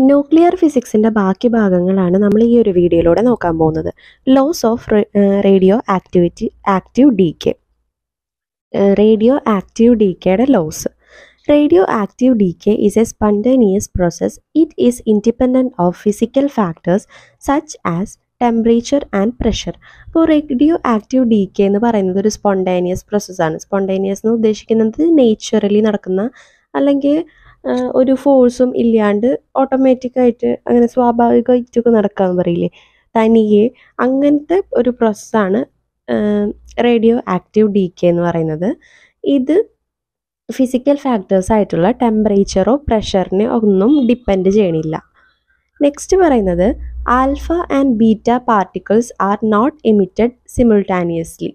Nuclear ഫിസിക്സിൻ്റെ ബാക്കി ഭാഗങ്ങളാണ് നമ്മൾ ഈ ഒരു വീഡിയോയിലൂടെ നോക്കാൻ പോകുന്നത്. Loss of radioactive decay. Radioactive ഡീകെയുടെ loss. Radioactive decay is a spontaneous process. It is independent of physical factors such as temperature and pressure. അപ്പോൾ റേഡിയോ ആക്റ്റീവ് ഡീകെ എന്ന് പറയുന്നത് ഒരു സ്പോണ്ടേനിയസ് പ്രോസസ്സാണ്. സ്പോണ്ടേനിയസ് എന്ന് ഉദ്ദേശിക്കുന്നത് നേച്ചുറലി നടക്കുന്ന, അല്ലെങ്കിൽ ഒരു ഫോഴ്സും ഇല്ലാണ്ട് ഓട്ടോമാറ്റിക്കായിട്ട് അങ്ങനെ സ്വാഭാവികമായിട്ടൊക്കെ നടക്കാമെന്ന് പറയില്ലേ, തനിയെ, അങ്ങനത്തെ ഒരു പ്രോസസ്സാണ് റേഡിയോ ആക്റ്റീവ് ഡീകെ എന്ന് പറയുന്നത്. ഇത് ഫിസിക്കൽ ഫാക്ടേഴ്സ് ആയിട്ടുള്ള ടെമ്പറേച്ചറോ പ്രഷറിനെ ഒന്നും ഡിപ്പെൻഡ് ചെയ്യണില്ല. നെക്സ്റ്റ് പറയുന്നത് alpha and beta particles are not emitted simultaneously.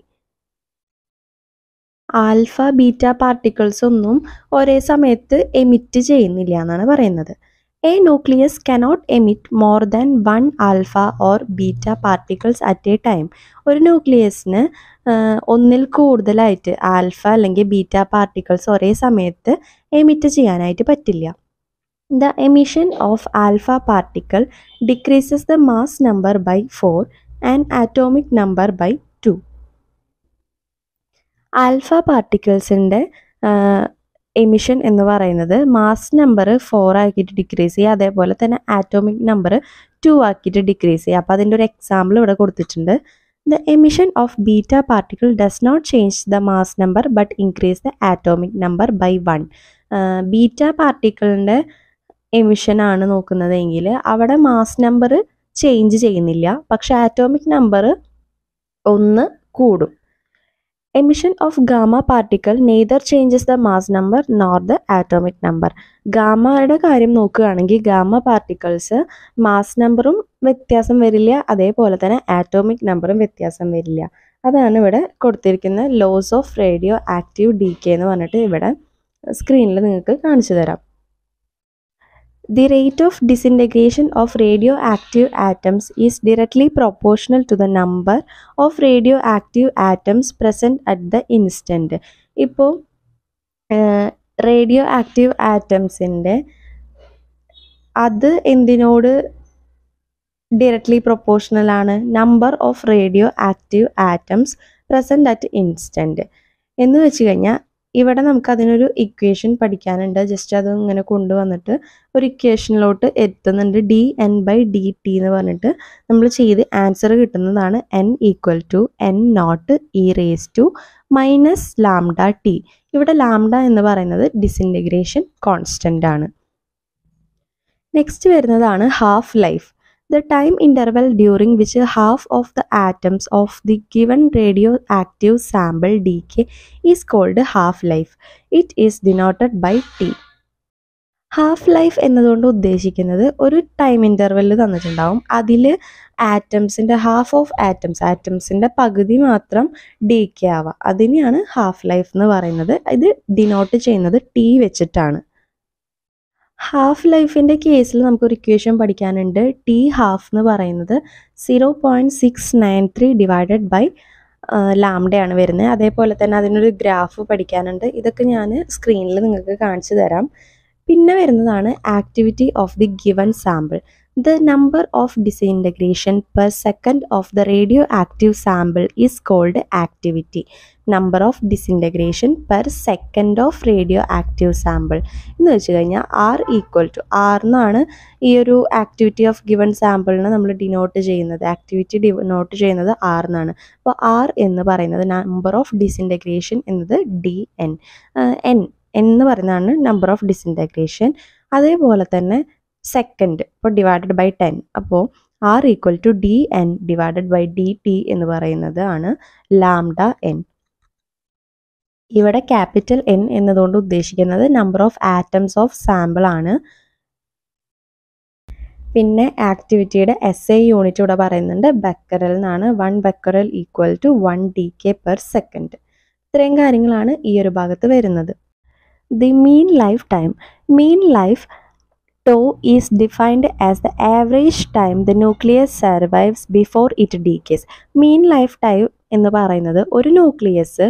Alpha beta particles ഒന്നും ഒരേ സമയത്ത് എമിറ്റ് ചെയ്യുന്നില്ല എന്നാണ് പറയുന്നത്. A nucleus cannot emit more than 1 alpha or beta particles at a time. ഒരു ന്യൂക്ലിയസിന് ഒന്നിൽ കൂടുതലായിട്ട് ആൽഫ അല്ലെങ്കിൽ ബീറ്റ പാർട്ടിക്കിൾസ് ഒരേ സമയത്ത് എമിറ്റ് ചെയ്യാനായിട്ട് പറ്റില്ല. The emission of alpha particle decreases the mass number by 4 and atomic number by 2. Alpha പാർട്ടിക്കിൾസിൻ്റെ എമിഷൻ എന്ന് പറയുന്നത് മാസ് നമ്പർ 4 ആക്കിയിട്ട് ഡിക്രീസ് ചെയ്യുക, അതേപോലെ തന്നെ ആറ്റോമിക് നമ്പർ 2 ആക്കിയിട്ട് ഡിക്രീസ് ചെയ്യുക. അപ്പോൾ അതിൻ്റെ ഒരു എക്സാമ്പിൾ ഇവിടെ കൊടുത്തിട്ടുണ്ട്. The emission of beta particle does not change the mass number but increase the atomic number by 1. Beta പാർട്ടിക്കിളിൻ്റെ എമിഷനാണ് നോക്കുന്നതെങ്കിൽ അവിടെ മാസ് നമ്പർ ചേഞ്ച് ചെയ്യുന്നില്ല, പക്ഷെ ആറ്റോമിക് നമ്പർ 1 കൂടും. Emission of gamma particle neither changes the mass number nor the atomic number. ഗാമയുടെ കാര്യം നോക്കുകയാണെങ്കിൽ ഗാമ പാർട്ടിക്കിൾസ് മാസ് നമ്പറും വ്യത്യാസം വരില്ല, അതേപോലെ തന്നെ ആറ്റോമിക് നമ്പറും വ്യത്യാസം വരില്ല. അതാണ് ഇവിടെ കൊടുത്തിരിക്കുന്ന laws of radioactive decay എന്ന് പറഞ്ഞിട്ട് ഇവിടെ സ്ക്രീനിൽ നിങ്ങൾക്ക് കാണിച്ചു തരാം. The rate of disintegration of radioactive atoms is directly proportional to the number of radioactive atoms present at the instant. ഇപ്പോൾ റേഡിയോ ആക്റ്റീവ് ആറ്റംസിൻ്റെ അത് എന്തിനോട് ഡയറക്ട്ലി പ്രൊപ്പോർഷണൽ ആണ്? Number of radio active atoms present at instant എന്ന് വെച്ച് കഴിഞ്ഞാൽ ഇവിടെ നമുക്ക് അതിനൊരു equation പഠിക്കാനുണ്ട്. ജസ്റ്റ് അത് ഇങ്ങനെ കൊണ്ടുവന്നിട്ട് ഒരു ഇക്വേഷനിലോട്ട് എത്തുന്നുണ്ട്. dN/dt എന്ന് പറഞ്ഞിട്ട് നമ്മൾ ചെയ്ത് ആൻസർ കിട്ടുന്നതാണ് n = n0e⁻ λt. ഇവിടെ ലാംഡ എന്ന് പറയുന്നത് ഡിസിൻറ്റഗ്രേഷൻ കോൺസ്റ്റൻ്റ് ആണ്. നെക്സ്റ്റ് വരുന്നതാണ് half life. The time interval during which half of the atoms of the given radioactive sample decay is called half-life. It is denoted by T. Half life എന്നതുകൊണ്ട് ഉദ്ദേശിക്കുന്നത് ഒരു time interval തന്നിട്ടുണ്ടാവും, അതിൽ ആറ്റംസിൻ്റെ ആറ്റംസിൻ്റെ പകുതി മാത്രം decay ആവുക, അതിനെയാണ് half life എന്ന് പറയുന്നത്. ഇത് ഡിനോട്ട് ചെയ്യുന്നത് T വെച്ചിട്ടാണ്. ഹാഫ് ലൈഫിൻ്റെ കേസിൽ നമുക്കൊരു ഇക്വേഷൻ പഠിക്കാനുണ്ട്. T ഹാഫ് എന്ന് പറയുന്നത് 0.693 ഡിവൈഡഡ് ബൈ ലാംഡയാണ് വരുന്നത്. അതേപോലെ തന്നെ അതിനൊരു ഗ്രാഫ് പഠിക്കാനുണ്ട്. ഇതൊക്കെ ഞാൻ സ്ക്രീനിൽ നിങ്ങൾക്ക് കാണിച്ചു തരാം. പിന്നെ വരുന്നതാണ് activity of the given sample. The number of disintegration per second of the radioactive sample is called activity. Number of disintegration per second of radioactive sample എന്ന് വെച്ച് കഴിഞ്ഞാൽ R എന്നാണ് ഈ ഒരു ആക്ടിവിറ്റി ഓഫ് ഗിവൺ സാമ്പിളിനെ നമ്മൾ ഡിനോട്ട് ചെയ്യുന്നത്. Activity denote ചെയ്യുന്നത് R എന്നാണ്. അപ്പോൾ R എന്ന് പറയുന്നത് നമ്പർ ഓഫ് ഡിസിൻറ്റഗ്രേഷൻ എന്നത് DN. N എന്ന് പറയുന്നതാണ് നമ്പർ ഓഫ് ഡിസിൻറ്റഗ്രേഷൻ. അതേപോലെ തന്നെ സെക്കൻഡ് ഇപ്പോൾ ഡിവൈഡഡ് ബൈ 10. അപ്പോൾ R = dN divided by dt എന്ന് പറയുന്നത് ആണ് ലാംഡ n. ഇവിടെ ക്യാപിറ്റൽ N എന്നതുകൊണ്ട് ഉദ്ദേശിക്കുന്നത് number of atoms of sample ആണ്. പിന്നെ ആക്ടിവിറ്റിയുടെ SI യൂണിറ്റ് ഇവിടെ പറയുന്നുണ്ട് ബെക്കറൽ എന്നാണ്. 1 ബെക്കറൽ = 1 dk/second. ഇത്രയും കാര്യങ്ങളാണ് ഈ ഒരു ഭാഗത്ത് വരുന്നത്. The mean lifetime. Mean life tau is defined as the average time the nucleus survives before it decays. Mean lifetime എന്ന് പറയുന്നത് ഒരു ന്യൂക്ലിയസ്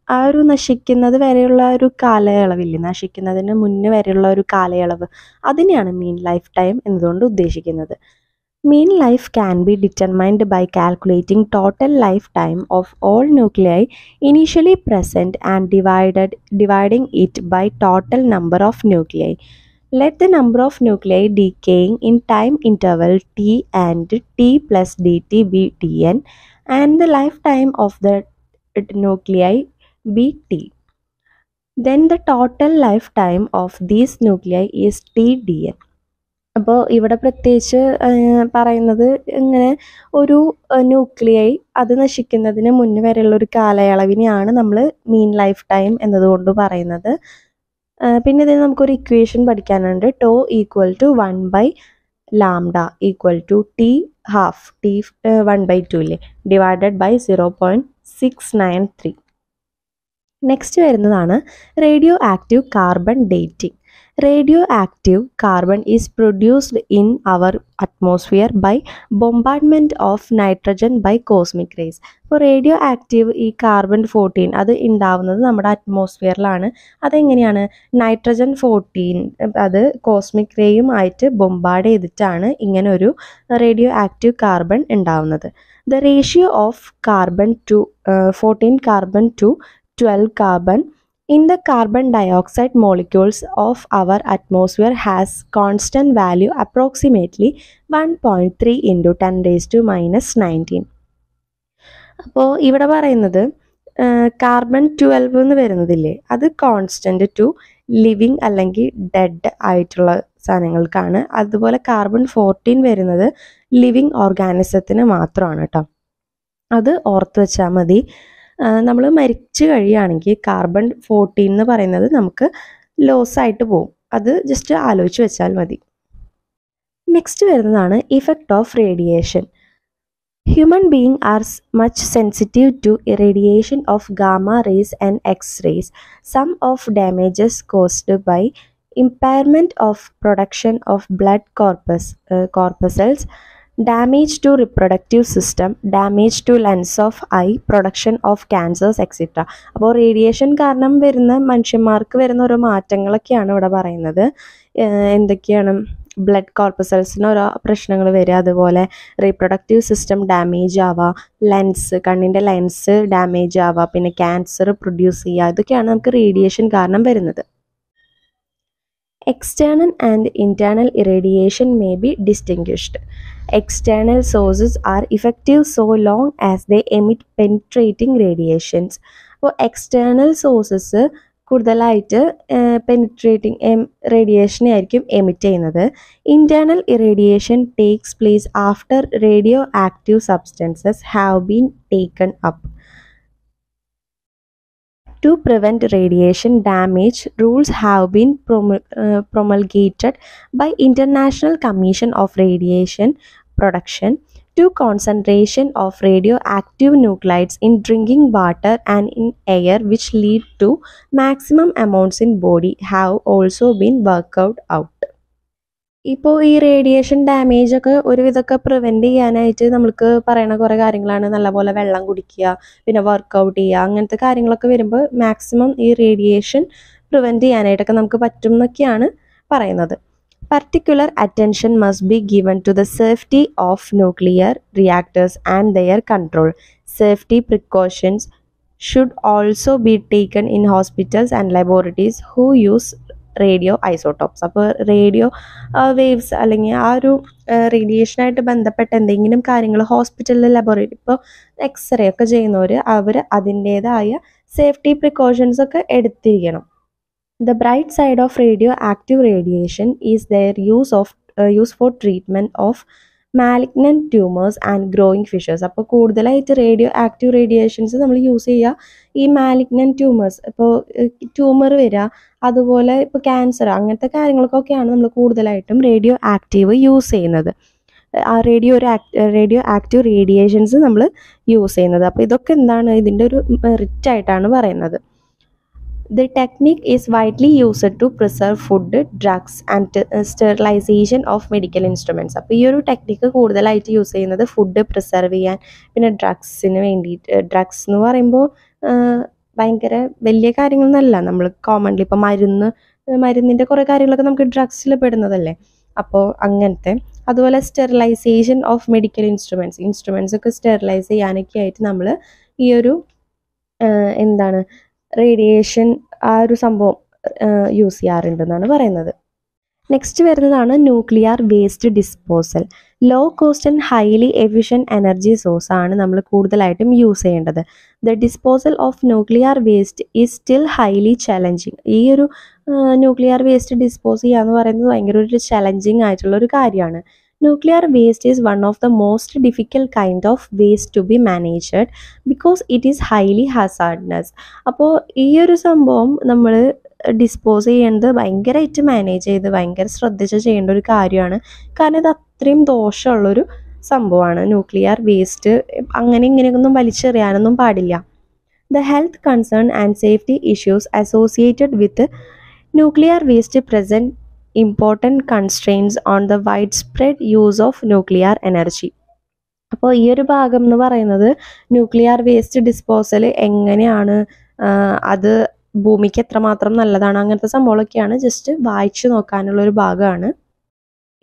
ആ ഒരു നശിക്കുന്നത് വരെയുള്ള ഒരു കാലയളവില്ലേ, നശിക്കുന്നതിന് മുന്നേ വരെയുള്ള ഒരു കാലയളവ്, അതിനെയാണ് മീൻ ലൈഫ് ടൈം എന്നതുകൊണ്ട് ഉദ്ദേശിക്കുന്നത്. Mean life can be determined by calculating total lifetime of all nuclei initially present and dividing it by total number of nuclei. Let the number of nuclei decaying in time interval t and t plus dt be tn and the lifetime of the nuclei be t. Then the total lifetime of these nuclei is tdn. അപ്പോൾ ഇവിടെ പ്രത്യേകിച്ച് പറയുന്നത് ഇങ്ങനെ ഒരു nuclei അത് നശിക്കുന്നതിന് മുന്നേ വരെയുള്ള ഒരു കാലയളവിനെയാണ് നമ്മൾ മീൻ ലൈഫ് ടൈം എന്നതുകൊണ്ട് പറയുന്നത്. പിന്നെ ഇതിന് നമുക്കൊരു ഇക്വേഷൻ പഠിക്കാനുണ്ട്. Tau equal to 1/λ equal to T half, T 1/2 ഇല്ലേ, ഡിവൈഡഡ് ബൈ 0.693. നെക്സ്റ്റ് വരുന്നതാണ് radioactive carbon dating. Radioactive carbon is produced in our atmosphere by bombardment of nitrogen by cosmic rays. അപ്പോൾ radio active ഈ കാർബൺ-14 അത് ഉണ്ടാവുന്നത് നമ്മുടെ അറ്റ്മോസ്ഫിയറിലാണ്. അതെങ്ങനെയാണ്? Nitrogen 14 അത് cosmic റേയും ആയിട്ട് ബൊമ്പാർഡ് ചെയ്തിട്ടാണ് ഇങ്ങനെ ഒരു റേഡിയോ ആക്റ്റീവ് കാർബൺ ഉണ്ടാവുന്നത്. The ratio of carbon to 14 carbon to 12 carbon in the carbon dioxide molecules of our atmosphere has constant value approximately 1.3 into 10 raised to minus 19. അപ്പോൾ ഇവിടെ പറയുന്നത് കാർബൺ 12 എന്ന് വരുന്നതില്ലേ, അത് കോൺസ്റ്റൻറ്റ് ടു ലിവിങ് അല്ലെങ്കിൽ dead ആയിട്ടുള്ള സാധനങ്ങൾക്കാണ്. അതുപോലെ carbon 14 വരുന്നത് ലിവിങ് ഓർഗാനിസത്തിന് മാത്രമാണ് കേട്ടോ. അത് ഓർത്ത് വെച്ചാൽ മതി. നമ്മൾ മരിച്ചു കഴിയുകയാണെങ്കിൽ കാർബൺ 14 എന്ന് പറയുന്നത് നമുക്ക് ലോസ് ആയിട്ട് പോകും. അത് ജസ്റ്റ് ആലോചിച്ച് വെച്ചാൽ മതി. നെക്സ്റ്റ് വരുന്നതാണ് effect of radiation. Human being are much sensitive to irradiation of gamma rays and X-rays. Some of damages caused by impairment of production of blood corpuscles, damage to reproductive system, damage to lens of eye, production of cancers, etc. അപ്പോൾ radiation കാരണം വരുന്ന മനുഷ്യന്മാർക്ക് വരുന്ന ഓരോ മാറ്റങ്ങളൊക്കെയാണ് ഇവിടെ പറയുന്നത്. എന്തൊക്കെയാണ്? Blood കോർപ്പസൽസിന് ഓരോ പ്രശ്നങ്ങൾ വരിക, അതുപോലെ റീപ്രൊഡക്റ്റീവ് സിസ്റ്റം ഡാമേജ് ആവുക, ലെൻസ്, കണ്ണിൻ്റെ ലെൻസ് ഡാമേജ് ആവുക, പിന്നെ ക്യാൻസർ പ്രൊഡ്യൂസ് ചെയ്യുക, ഇതൊക്കെയാണ് നമുക്ക് റേഡിയേഷൻ കാരണം വരുന്നത്. External and internal irradiation may be distinguished. External sources are effective so long as they emit penetrating radiations. അപ്പോൾ എക്സ്റ്റേണൽ സോഴ്സസ് കൂടുതലായിട്ട് പെനിട്രേറ്റിംഗ് റേഡിയേഷനെ ആയിരിക്കും എമിറ്റ് ചെയ്യുന്നത്. Internal irradiation takes place after radio active substances have been taken up. To prevent radiation damage, rules have been promulgated by International Commission of Radiation Protection to concentration of radioactive nuclides in drinking water and in air which lead to maximum amounts in body have also been worked out. ഇപ്പോൾ ഈ radiation damage ഒക്കെ ഒരുവിധമൊക്കെ prevent ചെയ്യാനായിട്ട് നമുക്ക് പറയുന്ന കുറേ കാര്യങ്ങളാണ്. നല്ലപോലെ വെള്ളം കുടിക്കുക, പിന്നെ വർക്കൗട്ട് ചെയ്യുക, അങ്ങനത്തെ കാര്യങ്ങളൊക്കെ വരുമ്പോൾ മാക്സിമം ഈ റേഡിയേഷൻ പ്രിവെൻറ്റ് ചെയ്യാനായിട്ടൊക്കെ നമുക്ക് പറ്റും എന്നൊക്കെയാണ് പറയുന്നത്. Particular attention must be given to the safety of nuclear reactors and their control. Safety precautions should also be taken in hospitals and laboratories who use radio isotopes. അപ്പോൾ radio waves അല്ലെങ്കിൽ ആ ഒരു റേഡിയേഷനായിട്ട് ബന്ധപ്പെട്ട എന്തെങ്കിലും കാര്യങ്ങൾ ഹോസ്പിറ്റലിൽ, ലബോറട്ടറി, ഇപ്പോൾ x-ray ഒക്കെ ചെയ്യുന്നവർ അവർ അതിൻ്റേതായ സേഫ്റ്റി പ്രിക്കോഷൻസ് ഒക്കെ എടുത്തിരിക്കണം. The bright side of radioactive radiation is their use for treatment of malignant tumors and growing fissures. അപ്പോൾ കൂടുതലായിട്ട് റേഡിയോ ആക്റ്റീവ് റേഡിയേഷൻസ് നമ്മൾ യൂസ് ചെയ്യുക ഈ മാലിഗ്നൻറ്റ് ട്യൂമേഴ്സ്, ഇപ്പോൾ ട്യൂമർ വരിക, അതുപോലെ ഇപ്പോൾ ക്യാൻസർ, അങ്ങനത്തെ കാര്യങ്ങൾക്കൊക്കെയാണ് നമ്മൾ കൂടുതലായിട്ടും റേഡിയോ ആക്റ്റീവ് യൂസ് ചെയ്യുന്നത്. ആ റേഡിയോ ആക്റ്റീവ് റേഡിയേഷൻസ് നമ്മൾ യൂസ് ചെയ്യുന്നത്. അപ്പോൾ ഇതൊക്കെ എന്താണ്? ഇതിൻ്റെ ഒരു മെറിറ്റ് ആയിട്ടാണ് പറയുന്നത്. The technique is widely used to preserve food, drugs and sterilization of medical instruments. അപ്പോൾ ഈ ഒരു ടെക്നിക്ക് കൂടുതലായിട്ട് യൂസ് ചെയ്യുന്നത് ഫുഡ് പ്രിസർവ് ചെയ്യാൻ, പിന്നെ ഡ്രഗ്സിന് വേണ്ടിയിട്ട്. ഡ്രഗ്സ് എന്ന് പറയുമ്പോൾ ഭയങ്കര വലിയ കാര്യങ്ങളൊന്നുമല്ല. നമ്മൾ കോമൺലി ഇപ്പോൾ മരുന്നിൻ്റെ കുറേ കാര്യങ്ങളൊക്കെ നമുക്ക് ഡ്രഗ്സിൽ പെടുന്നതല്ലേ. അപ്പോൾ അങ്ങനത്തെ, അതുപോലെ സ്റ്റെറിലൈസേഷൻ ഓഫ് മെഡിക്കൽ ഇൻസ്ട്രുമെൻറ്റ്സ് ഒക്കെ സ്റ്റെറിലൈസ് ചെയ്യാനൊക്കെ ആയിട്ട് നമ്മൾ ഈ ഒരു റേഡിയേഷൻ ആ ഒരു സംഭവം യൂസ് ചെയ്യാറുണ്ടെന്നാണ് പറയുന്നത്. നെക്സ്റ്റ് വരുന്നതാണ് nuclear waste disposal. Low cost and highly efficient energy source ആണ് നമ്മൾ കൂടുതലായിട്ടും യൂസ് ചെയ്യേണ്ടത്. The disposal of nuclear waste is still highly challenging. ഈ ഒരു ന്യൂക്ലിയർ വേസ്റ്റ് ഡിസ്പോസ് ചെയ്യുക എന്ന് പറയുന്നത് ഭയങ്കര ഒരു ചലഞ്ചിങ് ആയിട്ടുള്ളൊരു കാര്യമാണ്. Nuclear waste is one of the most difficult kind of waste to be managed because it is highly hazardness. അപ്പോൾ ഈ ഒരു സംഭവം നമ്മൾ ഡിസ്പോസ് ചെയ്യേണ്ടത് ഭയങ്കരമായിട്ട് മാനേജ് ചെയ്ത് ഭയങ്കര ശ്രദ്ധിച്ച് ചെയ്യേണ്ട ഒരു കാര്യമാണ്. കാരണം ഇത് അത്രയും ദോഷമുള്ളൊരു സംഭവമാണ്. ന്യൂക്ലിയർ വേസ്റ്റ് അങ്ങനെ ഇങ്ങനെയൊന്നും വലിച്ചെറിയാനൊന്നും പാടില്ല. The health concern and safety issues associated with nuclear waste present important constraints on the wide spread use of nuclear energy. അപ്പോൾ ഈ ഒരു ഭാഗം എന്ന് പറയുന്നത് ന്യൂക്ലിയർ വേസ്റ്റ് ഡിസ്പോസൽ എങ്ങനെയാണ്, അത് ഭൂമിക്ക് എത്രമാത്രം നല്ലതാണ്, അങ്ങനത്തെ സംഭവങ്ങളൊക്കെയാണ് ജസ്റ്റ് വായിച്ചു നോക്കാനുള്ളൊരു ഭാഗമാണ്.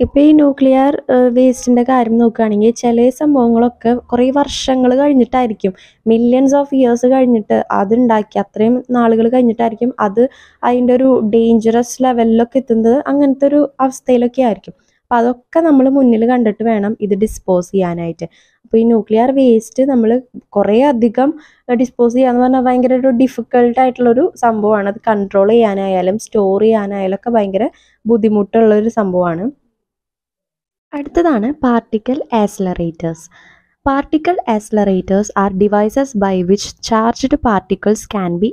ഇപ്പോൾ ഈ ന്യൂക്ലിയർ വേസ്റ്റിൻ്റെ കാര്യം നോക്കുകയാണെങ്കിൽ ചില സംഭവങ്ങളൊക്കെ കുറേ വർഷങ്ങൾ കഴിഞ്ഞിട്ടായിരിക്കും, മില്യൺസ് ഓഫ് ഇയേഴ്സ് കഴിഞ്ഞിട്ട് അതുണ്ടാക്കി അത്രയും നാളുകൾ കഴിഞ്ഞിട്ടായിരിക്കും അത് അതിൻ്റെ ഒരു ഡേഞ്ചറസ് ലെവലിലൊക്കെ എത്തുന്നത്. അങ്ങനത്തെ ഒരു അവസ്ഥയിലൊക്കെ ആയിരിക്കും. അപ്പോൾ അതൊക്കെ നമ്മൾ മുന്നിൽ കണ്ടിട്ട് വേണം ഇത് ഡിസ്പോസ് ചെയ്യാനായിട്ട്. അപ്പോൾ ഈ ന്യൂക്ലിയർ വേസ്റ്റ് നമ്മൾ കുറേ അധികം ഡിസ്പോസ് ചെയ്യാന്ന് പറഞ്ഞാൽ ഭയങ്കര ഒരു ഡിഫിക്കൽട്ടായിട്ടുള്ളൊരു സംഭവമാണ്. അത് കൺട്രോൾ ചെയ്യാനായാലും സ്റ്റോർ ചെയ്യാനായാലും ഒക്കെ ഭയങ്കര ബുദ്ധിമുട്ടുള്ളൊരു സംഭവമാണ്. അടുത്തതാണ് particle accelerators. Particle accelerators are devices by which charged particles can be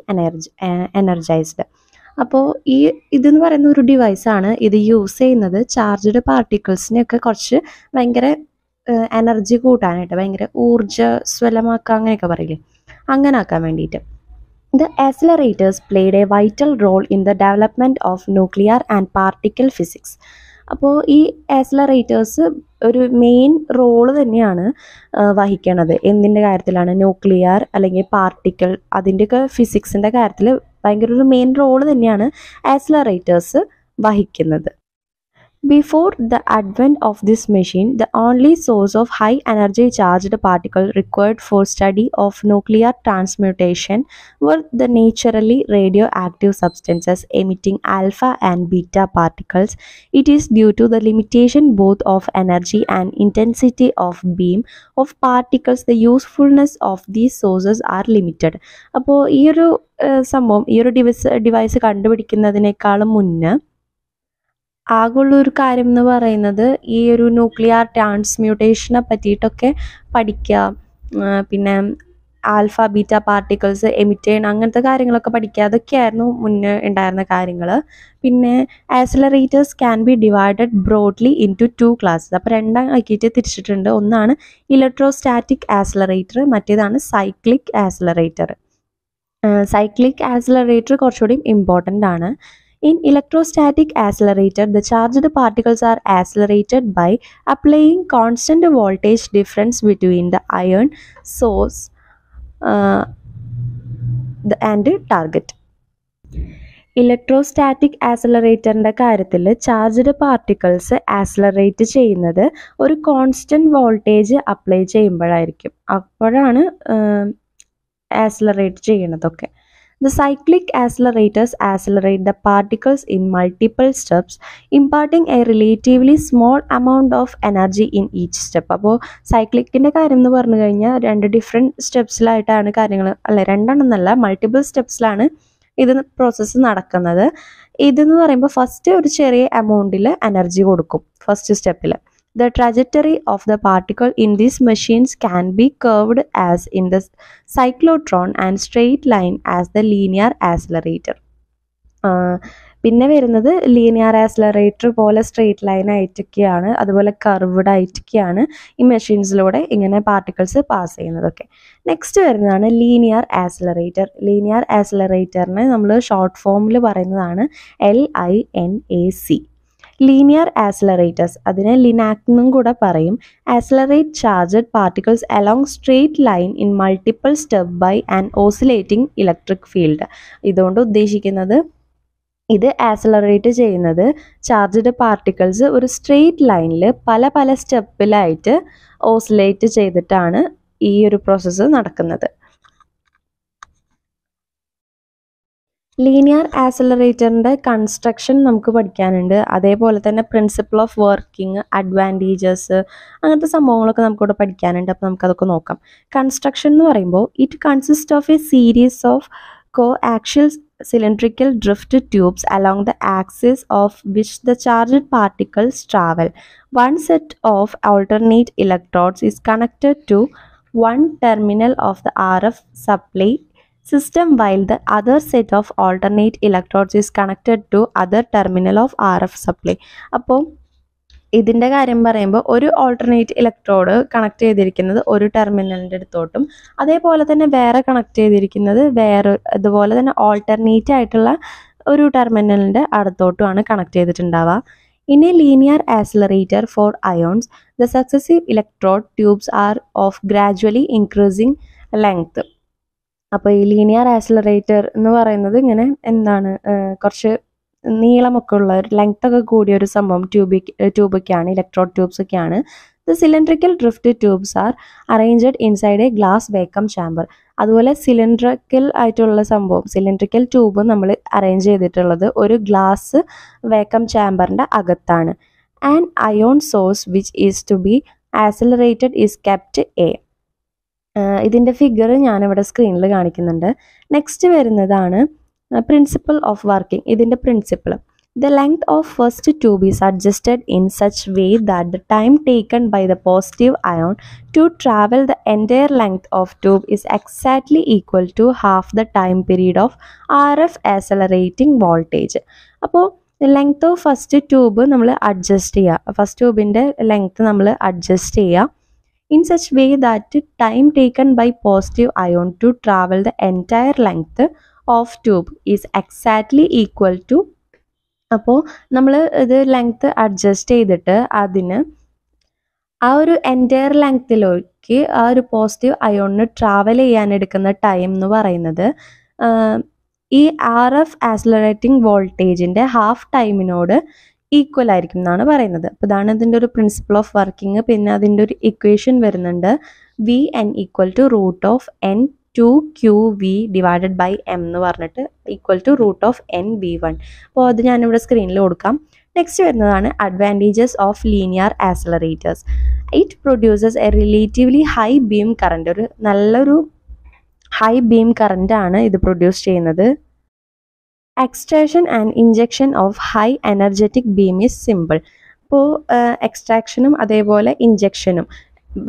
energized. അപ്പോൾ ഇതെന്ന് പറയുന്ന ഒരു ഡിവൈസാണ്. ഇത് യൂസ് ചെയ്യുന്നത് ചാർജ്ഡ് പാർട്ടിക്കിൾസിനെയൊക്കെ കുറച്ച് ഭയങ്കര എനർജി കൂട്ടാനായിട്ട്, ഭയങ്കര ഊർജ്ജസ്വലമാക്കുക അങ്ങനെയൊക്കെ പറയില്ലേ, അങ്ങനെ ആക്കാൻ വേണ്ടിയിട്ട്. The accelerators played a vital role in the development of nuclear and particle physics. അപ്പോൾ ഈ ആക്സിലറേറ്റേഴ്സ് ഒരു മെയിൻ റോള് തന്നെയാണ് വഹിക്കണത്. എന്തിൻ്റെ കാര്യത്തിലാണ്? ന്യൂക്ലിയർ അല്ലെങ്കിൽ പാർട്ടിക്കിൾ അതിൻ്റെയൊക്കെ ഫിസിക്സിൻ്റെ കാര്യത്തിൽ ഭയങ്കര ഒരു മെയിൻ റോള് തന്നെയാണ് ആക്സിലറേറ്റേഴ്സ് വഹിക്കുന്നത്. Before the advent of this machine, the only source of high energy charged particle required for study of nuclear transmutation were the naturally radioactive substances emitting alpha and beta particles. It is due to the limitation both of energy and intensity of beam of particles, the usefulness of these sources are limited. അപ്പോൾ ഈ ഒരു സംഭവം, ഈ ഒരു device കണ്ടുപിടിക്കുന്നതിനേക്കാളും മുന്നേ ആകുള്ളൊരു കാര്യം എന്ന് പറയുന്നത് ഈ ഒരു ന്യൂക്ലിയർ ട്രാൻസ്മ്യൂട്ടേഷനെ പറ്റിയിട്ടൊക്കെ പഠിക്കുക, പിന്നെ ആൽഫ ബീറ്റ പാർട്ടിക്കിൾസ് എമിറ്റ് ചെയ്യണം, അങ്ങനത്തെ കാര്യങ്ങളൊക്കെ പഠിക്കുക. അതൊക്കെയായിരുന്നു മുന്നേ ഉണ്ടായിരുന്ന കാര്യങ്ങൾ. പിന്നെ accelerators can be divided broadly into 2 classes. അപ്പോൾ രണ്ടാക്കിയിട്ട് തിരിച്ചിട്ടുണ്ട്. ഒന്നാണ് ഇലക്ട്രോസ്റ്റാറ്റിക് ആക്സിലറേറ്റർ, മറ്റേതാണ് സൈക്ലിക് ആക്സിലറേറ്റർ. സൈക്ലിക് ആക്സിലറേറ്റർ കുറച്ചുകൂടി ഇമ്പോർട്ടൻ്റ് ആണ്. In electrostatic accelerator, the charged particles are accelerated by applying constant voltage difference between the ion source and target. Electrostatic ആക്സിലറേറ്ററിൻ്റെ കാര്യത്തിൽ charged particles accelerate ചെയ്യുന്നത് ഒരു കോൺസ്റ്റൻറ്റ് വോൾട്ടേജ് അപ്ലൈ ചെയ്യുമ്പോഴായിരിക്കും. അപ്പോഴാണ് accelerate ചെയ്യണതൊക്കെ. The cyclic accelerators accelerate the particles in multiple steps, imparting a relatively small amount of energy in each step. അപ്പോൾ സൈക്ലിക്കിൻ്റെ കാര്യം എന്ന് പറഞ്ഞു കഴിഞ്ഞാൽ 2 ഡിഫറെൻറ്റ് സ്റ്റെപ്സിലായിട്ടാണ് കാര്യങ്ങൾ, അല്ല 2 എണ്ണമെന്നല്ല, മൾട്ടിപ്പിൾ സ്റ്റെപ്സിലാണ് ഇത് പ്രോസസ്സ് നടക്കുന്നത്. ഇതെന്ന് പറയുമ്പോൾ ഫസ്റ്റ് ഒരു ചെറിയ എമൗണ്ടിൽ എനർജി കൊടുക്കും ഫസ്റ്റ് സ്റ്റെപ്പിൽ. The trajectory of the particle in these machines can be curved as in the cyclotron and straight line as the linear accelerator. പിന്നെ വരുന്നത് ലീനിയർ ആക്സിലറേറ്റർ പോലെ സ്ട്രെയിറ്റ് ലൈൻ ആയിട്ടൊക്കെയാണ്, അതുപോലെ കർവ്ഡ് ആയിട്ടൊക്കെയാണ് ഈ മെഷീൻസിലൂടെ ഇങ്ങനെ പാർട്ടിക്കിൾസ് പാസ് ചെയ്യുന്നതൊക്കെ. നെക്സ്റ്റ് വരുന്നതാണ് ലീനിയർ ആക്സിലറേറ്റർ. ലീനിയർ ആക്സിലറേറ്ററിനെ നമ്മൾ ഷോർട്ട് ഫോമിൽ പറയുന്നതാണ് LINAC. ലീനിയർ ആക്സിലറേറ്റേഴ്സ്, അതിനെ ലിനാക് എന്നും കൂടെ പറയും. Accelerate charged particles along straight line in multiple step by an oscillating electric field. ഇതുകൊണ്ട് ഉദ്ദേശിക്കുന്നത് ഇത് ആക്സിലറേറ്റ് ചെയ്യുന്നത് ചാർജ്ഡ് പാർട്ടിക്കിൾസ് ഒരു സ്ട്രെയിറ്റ് ലൈനിൽ പല പല സ്റ്റെപ്പിലായിട്ട് ഓസിലേറ്റ് ചെയ്തിട്ടാണ് ഈ ഒരു പ്രോസസ്സ് നടക്കുന്നത്. ലീനിയർ ആക്സിലറേറ്ററിൻ്റെ കൺസ്ട്രക്ഷൻ നമുക്ക് പഠിക്കാനുണ്ട്. അതേപോലെ തന്നെ പ്രിൻസിപ്പിൾ ഓഫ് വർക്കിംഗ്, അഡ്വാൻറ്റേജസ്, അങ്ങനത്തെ സംഭവങ്ങളൊക്കെ നമുക്കിവിടെ പഠിക്കാനുണ്ട്. അപ്പോൾ നമുക്കതൊക്കെ നോക്കാം. കൺസ്ട്രക്ഷൻ എന്ന് പറയുമ്പോൾ it consist of A series of co-axial cylindrical drift tubes along the axis of which the charged particles travel. One set of alternate electrodes is connected to one terminal of the RF supply system while the other set of alternate electrodes is connected to other terminal of RF supply. അപ്പോൾ ഇതിൻ്റെ കാര്യം പറയുമ്പോൾ ഒരു alternate electrode connect ചെയ്തിരിക്കുന്നത് ഒരു ടെർമിനലിൻ്റെ അടുത്തോട്ടും അതേപോലെ തന്നെ വേറെ കണക്ട് ചെയ്തിരിക്കുന്നത് വേറെ ഇതുപോലെ തന്നെ ഓൾട്ടർനേറ്റ് ആയിട്ടുള്ള ഒരു ടെർമിനലിൻ്റെ അടുത്തോട്ടുമാണ് കണക്ട് ചെയ്തിട്ടുണ്ടാവുക. In a linear accelerator for ions the successive electrode tubes are of gradually increasing length. അപ്പോൾ ഈ ലീനിയർ ആക്സിലറേറ്റർ എന്ന് പറയുന്നത് ഇങ്ങനെ എന്താണ് കുറച്ച് നീളമൊക്കെ ഉള്ള ഒരു ലെങ്ത് ഒക്കെ കൂടിയ ഒരു സംഭവം ട്യൂബൊക്കെയാണ്, ഇലക്ട്രോഡ് ട്യൂബ്സ് ഒക്കെയാണ്. The cylindrical drift tubes are arranged inside a glass vacuum chamber. അതുപോലെ സിലിണ്ടറിക്കൽ ആയിട്ടുള്ള സംഭവം, സിലിണ്ടറിക്കൽ ട്യൂബ് നമ്മൾ അറേഞ്ച് ചെയ്തിട്ടുള്ളത് ഒരു ഗ്ലാസ് വേക്കം ചാമ്പറിൻ്റെ അകത്താണ്. And ion source which is to be accelerated is kept a. ഇതിൻ്റെ ഫിഗർ ഞാനിവിടെ സ്ക്രീനിൽ കാണിക്കുന്നുണ്ട്. നെക്സ്റ്റ് വരുന്നതാണ് പ്രിൻസിപ്പിൾ ഓഫ് വർക്കിംഗ്. ഇതിൻ്റെ principle, the length of first tube is adjusted in such way that the time taken by the positive ion to travel the entire length of tube is exactly equal to half the time period of RF accelerating voltage. അപ്പോൾ length of first tube നമ്മൾ adjust ചെയ്യുക, first ട്യൂബിൻ്റെ length നമ്മൾ adjust ചെയ്യുക in such way that time taken by positive ion to travel the entire length of tube is exactly equal to. അപ്പോൾ നമ്മൾ ഇത് length adjust ചെയ്തിട്ട് അതിന് ആ ഒരു എൻറ്റയർ ലെങ്ത്തിലേക്ക് ആ ഒരു പോസിറ്റീവ് അയോണിന് ട്രാവൽ ചെയ്യാൻ എടുക്കുന്ന ടൈം എന്ന് പറയുന്നത് ഈ RF ആക്സിലറേറ്റിംഗ് വോൾട്ടേജിൻ്റെ ഹാഫ് ടൈമിനോട് ഈക്വൽ ആയിരിക്കും എന്നാണ് പറയുന്നത്. അപ്പോൾ ഇതാണ് ഇതിൻ്റെ ഒരു പ്രിൻസിപ്പിൾ ഓഫ് വർക്കിംഗ്. പിന്നെ അതിൻ്റെ ഒരു ഇക്വേഷൻ വരുന്നുണ്ട്, VN equal to √n 2QV divided by M എന്ന് പറഞ്ഞിട്ട് ഈക്വൽ ടു √n V1. അപ്പോൾ അത് ഞാനിവിടെ സ്ക്രീനിൽ കൊടുക്കാം. നെക്സ്റ്റ് വരുന്നതാണ് advantages of linear accelerators. It produces A relatively high beam current. ഒരു നല്ലൊരു ഹൈ ബീം കറണ്ടാണ് ഇത് പ്രൊഡ്യൂസ് ചെയ്യുന്നത്. Extraction and injection of high energetic beam is simple. അപ്പോൾ എക്സ്ട്രാക്ഷനും അതേപോലെ ഇഞ്ചക്ഷനും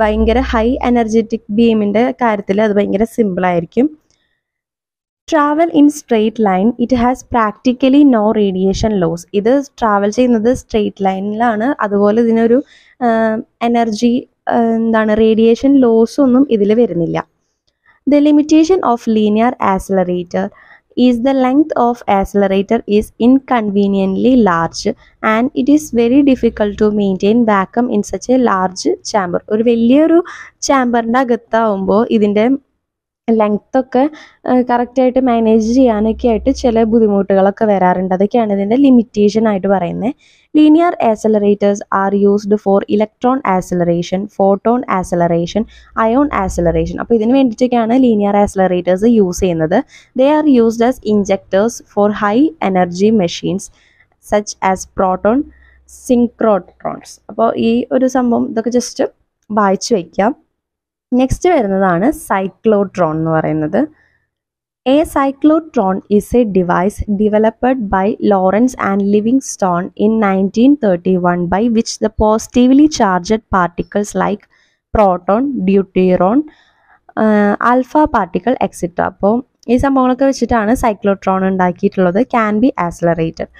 ഭയങ്കര ഹൈ എനർജറ്റിക് ബീമിൻ്റെ കാര്യത്തിൽ അത് ഭയങ്കര സിമ്പിളായിരിക്കും. Travel in straight line, it has practically no radiation loss. ഇത് ട്രാവൽ ചെയ്യുന്നത് സ്ട്രെയിറ്റ് ലൈനിലാണ്. അതുപോലെ ഇതിനൊരു എനർജി റേഡിയേഷൻ ലോസ് ഒന്നും ഇതിൽ വരുന്നില്ല. The limitation of linear accelerator is the length of accelerator is inconveniently large and it is very difficult to maintain vacuum in such a large chamber. ഒരു വലിയൊരു ചാമ്പറിൻ്റെ അകത്താവുമ്പോൾ ഇതിൻ്റെ ലെങ്ത്തൊക്കെ കറക്റ്റായിട്ട് മാനേജ് ചെയ്യാനൊക്കെ ആയിട്ട് ചില ബുദ്ധിമുട്ടുകളൊക്കെ വരാറുണ്ട്. അതൊക്കെയാണ് ഇതിൻ്റെ ലിമിറ്റേഷൻ ആയിട്ട് പറയുന്നത്. Linear accelerators are used for electron acceleration, photon acceleration, ion acceleration. അപ്പോൾ ഇതിന് വേണ്ടിയിട്ടൊക്കെയാണ് ലീനിയർ ആക്സിലറേറ്റേഴ്സ് യൂസ് ചെയ്യുന്നത്. They are used as injectors for high energy machines such as proton synchrotrons. അപ്പോൾ ഈ ഒരു സംഭവം ഇതൊക്കെ ജസ്റ്റ് വായിച്ചു വയ്ക്കാം. നെക്സ്റ്റ് വരുന്നതാണ് സൈക്ലോട്രോൺ എന്ന് പറയുന്നത്. A cyclotron is a device developed by Lawrence and Livingston in 1931 by which the positively charged particles like proton, deuteron, alpha particle etcetera. അപ്പോൾ ഈ സംഭവങ്ങളൊക്കെ വെച്ചിട്ടാണ് സൈക്ലോട്രോൺ ഉണ്ടാക്കിയിട്ടുള്ളത്. Can be accelerated.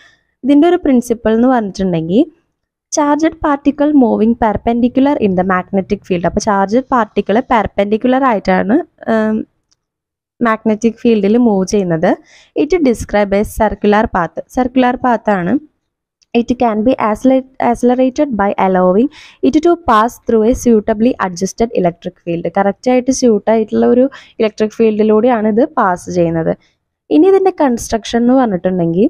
ഇതിൻ്റെ ഒരു പ്രിൻസിപ്പിൾ എന്ന് പറഞ്ഞിട്ടുണ്ടെങ്കിൽ charged particle moving perpendicular in the magnetic field. അപ്പോൾ ചാർജഡ് പാർട്ടിക്കിൾ പെർപെൻഡിക്കുലർ ആയിട്ടാണ് മാഗ്നറ്റിക് ഫീൽഡിൽ മൂവ് ചെയ്യുന്നത്. It describe a circular path. Circular പാത്താണ് it can be accelerated by allowing it to pass through a suitably adjusted electric field. Correct ആയിട്ട് suit ആയിട്ടുള്ള ഒരു electric ഫീൽഡിലൂടെയാണ് ഇത് pass ചെയ്യുന്നത്. ഇനി ഇതിൻ്റെ കൺസ്ട്രക്ഷൻ എന്ന് പറഞ്ഞിട്ടുണ്ടെങ്കിൽ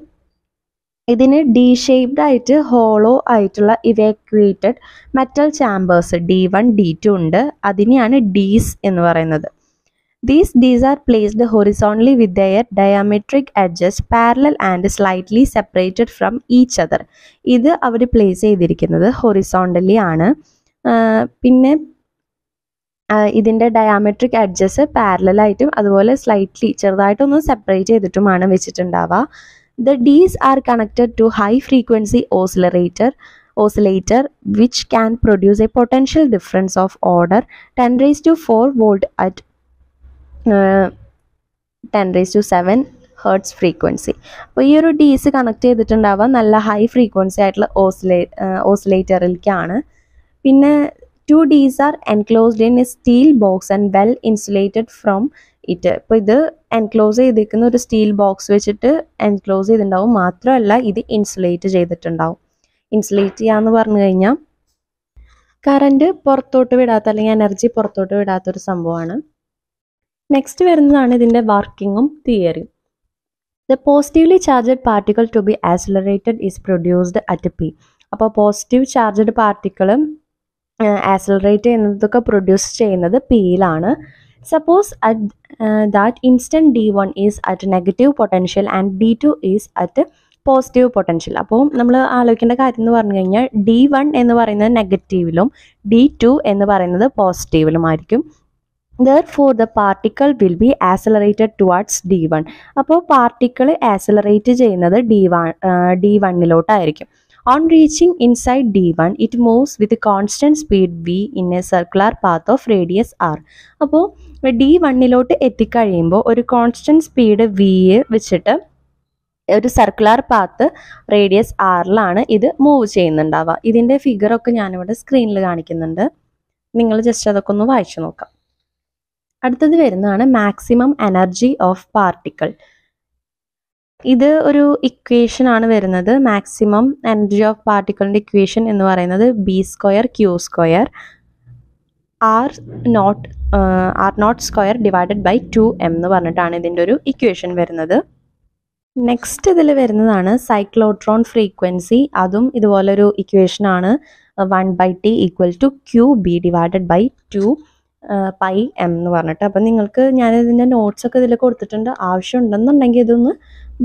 ഇതിന് ഡി ഷേപ്ഡ് ആയിട്ട് ഹോളോ ആയിട്ടുള്ള ഇവാക്യുവേറ്റഡ് മെറ്റൽ ചാമ്പേഴ്സ് D1 D2 ഉണ്ട്. അതിനെയാണ് ഡീസ് എന്ന് പറയുന്നത്. These are placed horizontally with their diametric edges parallel and slightly separated from each other. ഇത് അവർ പ്ലേസ് ചെയ്തിരിക്കുന്നത് ഹൊറിസോണ്ടലി ആണ്. പിന്നെ ഇതിൻ്റെ ഡയാമെട്രിക് എഡ്ജസ് പാരലലായിട്ടും അതുപോലെ സ്ലൈറ്റ്ലി ചെറുതായിട്ടൊന്ന് separate ചെയ്തിട്ടുമാണ് വെച്ചിട്ടുണ്ടാവുക. The Ds are connected to high frequency oscillator which can produce a potential difference of order 10⁴ volt at 10⁷ hertz frequency. അപ്പോൾ ഈ ഒരു ഡീസ് കണക്ട് ചെയ്തിട്ടുണ്ടാവുക നല്ല ഹൈ ഫ്രീക്വൻസി ആയിട്ടുള്ള ഓസിലേറ്ററിലേക്കാണ്. പിന്നെ 2 Ds are enclosed in a steel box and well insulated from it. ഇപ്പോൾ ഇത് enclose ചെയ്തിരിക്കുന്ന ഒരു സ്റ്റീൽ ബോക്സ് വെച്ചിട്ട് എൻക്ലോസ് ചെയ്തിട്ടുണ്ടാവും. മാത്രമല്ല ഇത് ഇൻസുലേറ്റ് ചെയ്തിട്ടുണ്ടാവും. ഇൻസുലേറ്റ് ചെയ്യാന്ന് പറഞ്ഞു കഴിഞ്ഞാൽ കറണ്ട് പുറത്തോട്ട് വിടാത്ത അല്ലെങ്കിൽ എനർജി പുറത്തോട്ട് വിടാത്തൊരു സംഭവമാണ്. നെക്സ്റ്റ് വരുന്നതാണ് ഇതിൻ്റെ വർക്കിങ്ങും തിയറിയും. The positively charged particle to be accelerated is produced at P. അപ്പോൾ പോസിറ്റീവ് ചാർജഡ് പാർട്ടിക്കിൾ ആക്സിലറേറ്റ് ചെയ്യുന്നതൊക്കെ പ്രൊഡ്യൂസ് ചെയ്യുന്നത് Pയിലാണ്. Suppose that instant D1 is at negative potential and D2 is at positive potential. അപ്പോൾ നമ്മൾ ആലോചിക്കേണ്ട കാര്യം എന്ന് പറഞ്ഞു കഴിഞ്ഞാൽ D1 എന്ന് പറയുന്നത് നെഗറ്റീവിലും D2 എന്ന് പറയുന്നത് പോസിറ്റീവിലുമായിരിക്കും. Therefore, the particle will be accelerated towards D1. അപ്പോൾ പാർട്ടിക്കിൾ ആക്സിലറേറ്റ് ചെയ്യുന്നത് D1-ലോട്ടായിരിക്കും. On reaching inside D1, it moves with a constant speed v in a circular path of radius r. അപ്പോൾ D1-ലോട്ട് എത്തിക്കഴിയുമ്പോൾ ഒരു കോൺസ്റ്റൻറ്റ് സ്പീഡ് v വെച്ചിട്ട് ഒരു circular path radius ആറിലാണ് ഇത് move ചെയ്യുന്നുണ്ടാവുക. ഇതിൻ്റെ ഫിഗറൊക്കെ ഞാനിവിടെ സ്ക്രീനിൽ കാണിക്കുന്നുണ്ട്. നിങ്ങൾ ജസ്റ്റ് അതൊക്കെ ഒന്ന് വായിച്ചു നോക്കാം. അടുത്തത് വരുന്നതാണ് മാക്സിമം എനർജി ഓഫ് പാർട്ടിക്കിൾ. ഇത് ഒരു ഇക്വേഷൻ ആണ് വരുന്നത്. മാക്സിമം എനർജി ഓഫ് പാർട്ടിക്കിളിൻ്റെ ഇക്വേഷൻ എന്ന് പറയുന്നത് B² Q² R0² divided by 2m എന്ന് പറഞ്ഞിട്ടാണ് ഇതിൻ്റെ ഒരു ഇക്വേഷൻ വരുന്നത്. നെക്സ്റ്റ് ഇതിൽ വരുന്നതാണ് സൈക്ലോട്രോൺ ഫ്രീക്വൻസി. അതും ഇതുപോലൊരു ഇക്വേഷനാണ് 1/T = QB divided by 2πm എന്ന് പറഞ്ഞിട്ട്. അപ്പം നിങ്ങൾക്ക് ഞാനിതിൻ്റെ നോട്ട്സൊക്കെ ഇതിൽ കൊടുത്തിട്ടുണ്ട്. ആവശ്യമുണ്ടെന്നുണ്ടെങ്കിൽ ഇതൊന്ന്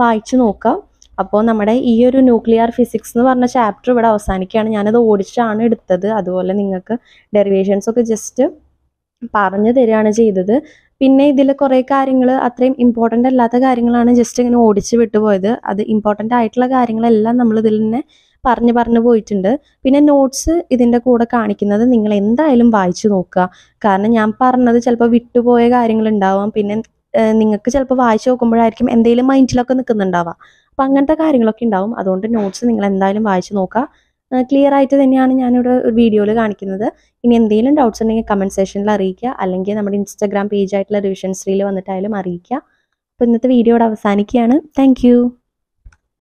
വായിച്ചു നോക്കാം. അപ്പോൾ നമ്മുടെ ഈ ഒരു ന്യൂക്ലിയർ ഫിസിക്സ് എന്ന് പറഞ്ഞ ചാപ്റ്റർ ഇവിടെ അവസാനിക്കുകയാണ്. ഞാനത് ഓടിച്ചാണ് എടുത്തത്. അതുപോലെ നിങ്ങൾക്ക് ഡെറിവേഷൻസ് ഒക്കെ ജസ്റ്റ് പറഞ്ഞു തരികയാണ് ചെയ്തത്. പിന്നെ ഇതിൽ കുറേ കാര്യങ്ങൾ അത്രയും ഇമ്പോർട്ടൻ്റ് അല്ലാത്ത കാര്യങ്ങളാണ് ജസ്റ്റ് ഇങ്ങനെ ഓടിച്ച് വിട്ടുപോയത്. അത് ഇമ്പോർട്ടൻ്റ് ആയിട്ടുള്ള കാര്യങ്ങളെല്ലാം നമ്മൾ ഇതിൽ തന്നെ പറഞ്ഞു പോയിട്ടുണ്ട്. പിന്നെ നോട്ട്സ് ഇതിൻ്റെ കൂടെ കാണിക്കുന്നത് നിങ്ങൾ എന്തായാലും വായിച്ചു നോക്കുക. കാരണം ഞാൻ പറഞ്ഞത് ചിലപ്പോൾ വിട്ടുപോയ കാര്യങ്ങളുണ്ടാവാം. പിന്നെ നിങ്ങൾക്ക് ചിലപ്പോൾ വായിച്ചു നോക്കുമ്പോഴായിരിക്കും എന്തെങ്കിലും മൈൻഡിലൊക്കെ നിൽക്കുന്നുണ്ടാവുക. അപ്പോൾ അങ്ങനത്തെ കാര്യങ്ങളൊക്കെ ഉണ്ടാവും. അതുകൊണ്ട് നോട്ട്സ് നിങ്ങൾ എന്തായാലും വായിച്ചു നോക്കുക. ക്ലിയർ ആയിട്ട് തന്നെയാണ് ഞാനിവിടെ ഒരു വീഡിയോയിൽ കാണിക്കുന്നത്. ഇനി എന്തെങ്കിലും ഡൗട്ട്സ് ഉണ്ടെങ്കിൽ കമൻറ്റ് സെക്ഷനിൽ അറിയിക്കുക. അല്ലെങ്കിൽ നമ്മുടെ ഇൻസ്റ്റാഗ്രാം പേജായിട്ടുള്ള റിവിഷൻ ശ്രീയിൽ വന്നിട്ടായാലും അറിയിക്കുക. അപ്പോൾ ഇന്നത്തെ വീഡിയോ ഇവിടെ അവസാനിക്കുകയാണ്. താങ്ക്